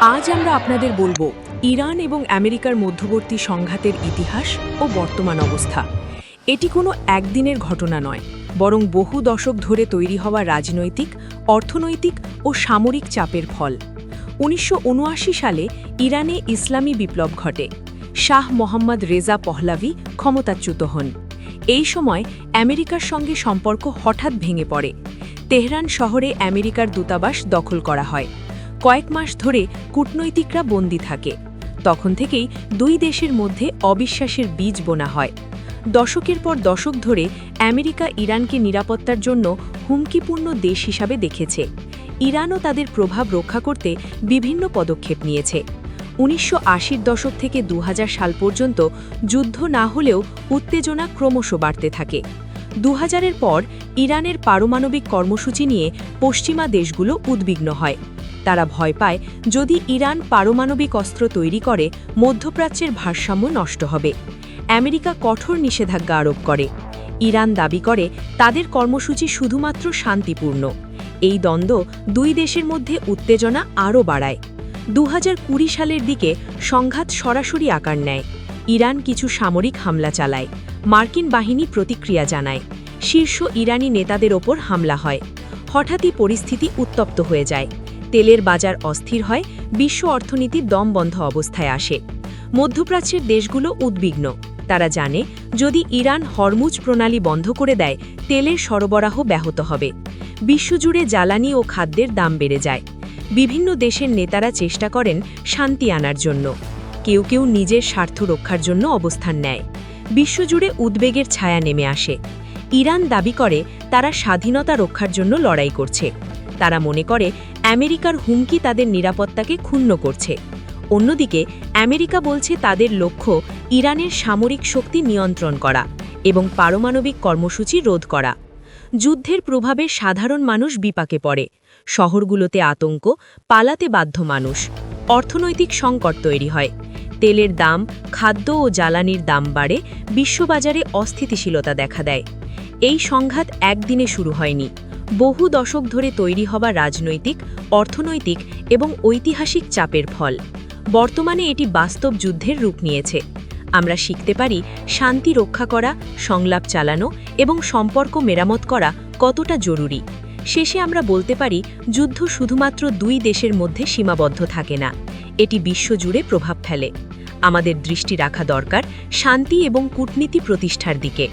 আজ আমরা আপনাদের বলবো ইরান এবং আমেরিকার মধ্যবর্তী সংঘাতের ইতিহাস ও বর্তমান অবস্থা। এটি কোনো একদিনের ঘটনা নয়, বরং বহু দশক ধরে তৈরি হওয়া রাজনৈতিক, অর্থনৈতিক ও সামরিক চাপের ফল। ১৯৭৯ সালে ইরানে ইসলামী বিপ্লব ঘটে। শাহ মোহাম্মদ রেজা পহলাভি ক্ষমতাচ্যুত হন। এই সময় আমেরিকার সঙ্গে সম্পর্ক হঠাৎ ভেঙে পড়ে। তেহরান শহরে আমেরিকার দূতাবাস দখল করা হয়। কয়েক মাস ধরে কূটনৈতিকরা বন্দী থাকে। তখন থেকেই দুই দেশের মধ্যে অবিশ্বাসের বীজ বোনা হয়। দশকের পর দশক ধরে আমেরিকা ইরানকে নিরাপত্তার জন্য হুমকিপূর্ণ দেশ হিসাবে দেখেছে। ইরানও তাদের প্রভাব রক্ষা করতে বিভিন্ন পদক্ষেপ নিয়েছে। ১৯৮০-র দশক থেকে ২০০০ সাল পর্যন্ত যুদ্ধ না হলেও উত্তেজনা ক্রমশ বাড়তে থাকে। ২০০০-এর পর ইরানের পারমাণবিক কর্মসূচি নিয়ে পশ্চিমা দেশগুলো উদ্বিগ্ন হয়। তারা ভয় পায়, যদি ইরান পারমাণবিক অস্ত্র তৈরি করে মধ্যপ্রাচ্যের ভারসাম্য নষ্ট হবে। আমেরিকা কঠোর নিষেধাজ্ঞা আরোপ করে। ইরান দাবি করে তাদের কর্মসূচি শুধুমাত্র শান্তিপূর্ণ। এই দ্বন্দ্ব দুই দেশের মধ্যে উত্তেজনা আরও বাড়ায়। ২০২০ সালের দিকে সংঘাত সরাসরি আকার নেয়। ইরান কিছু সামরিক হামলা চালায়। মার্কিন বাহিনী প্রতিক্রিয়া জানায়। শীর্ষ ইরানি নেতাদের ওপর হামলা হয়। হঠাৎই পরিস্থিতি উত্তপ্ত হয়ে যায়। তেলের বাজার অস্থির হয়, বিশ্ব অর্থনীতি দমবন্ধ অবস্থায় আসে। মধ্যপ্রাচ্যের দেশগুলো উদ্বিগ্ন। তারা জানে, যদি ইরান হরমুজ প্রণালী বন্ধ করে দেয়, তেলের সরবরাহ ব্যাহত হবে। বিশ্বজুড়ে জ্বালানি ও খাদ্যের দাম বেড়ে যায়। বিভিন্ন দেশের নেতারা চেষ্টা করেন শান্তি আনার জন্য। কেউ কেউ নিজের স্বার্থ রক্ষার জন্য অবস্থান নেয়। বিশ্বজুড়ে উদ্বেগের ছায়া নেমে আসে। ইরান দাবি করে তারা স্বাধীনতা রক্ষার জন্য লড়াই করছে। তারা মনে করে আমেরিকার হুমকি তাদের নিরাপত্তাকে ক্ষুণ্ণ করছে। অন্যদিকে আমেরিকা বলছে তাদের লক্ষ্য ইরানের সামরিক শক্তি নিয়ন্ত্রণ করা এবং পারমাণবিক কর্মসূচি রোধ করা। যুদ্ধের প্রভাবে সাধারণ মানুষ বিপাকে পড়ে। শহরগুলোতে আতঙ্ক, পালাতে বাধ্য মানুষ। অর্থনৈতিক সংকট তৈরি হয়। তেলের দাম, খাদ্য ও জ্বালানির দাম বাড়ে, বিশ্ববাজারে অস্থিতিশীলতা দেখা দেয়। এই সংঘাত একদিনে শুরু হয়নি। বহু দশক ধরে তৈরি হওয়া রাজনৈতিক, অর্থনৈতিক এবং ঐতিহাসিক চাপের ফল। বর্তমানে এটি বাস্তব যুদ্ধের রূপ নিয়েছে। আমরা শিখতে পারি শান্তি রক্ষা করা, সংলাপ চালানো এবং সম্পর্ক মেরামত করা কতটা জরুরি। শেষে আমরা বলতে পারি, যুদ্ধ শুধুমাত্র দুই দেশের মধ্যে সীমাবদ্ধ থাকে না, এটি বিশ্বজুড়ে প্রভাব ফেলে। আমাদের দৃষ্টি রাখা দরকার শান্তি এবং কূটনীতি প্রতিষ্ঠার দিকে।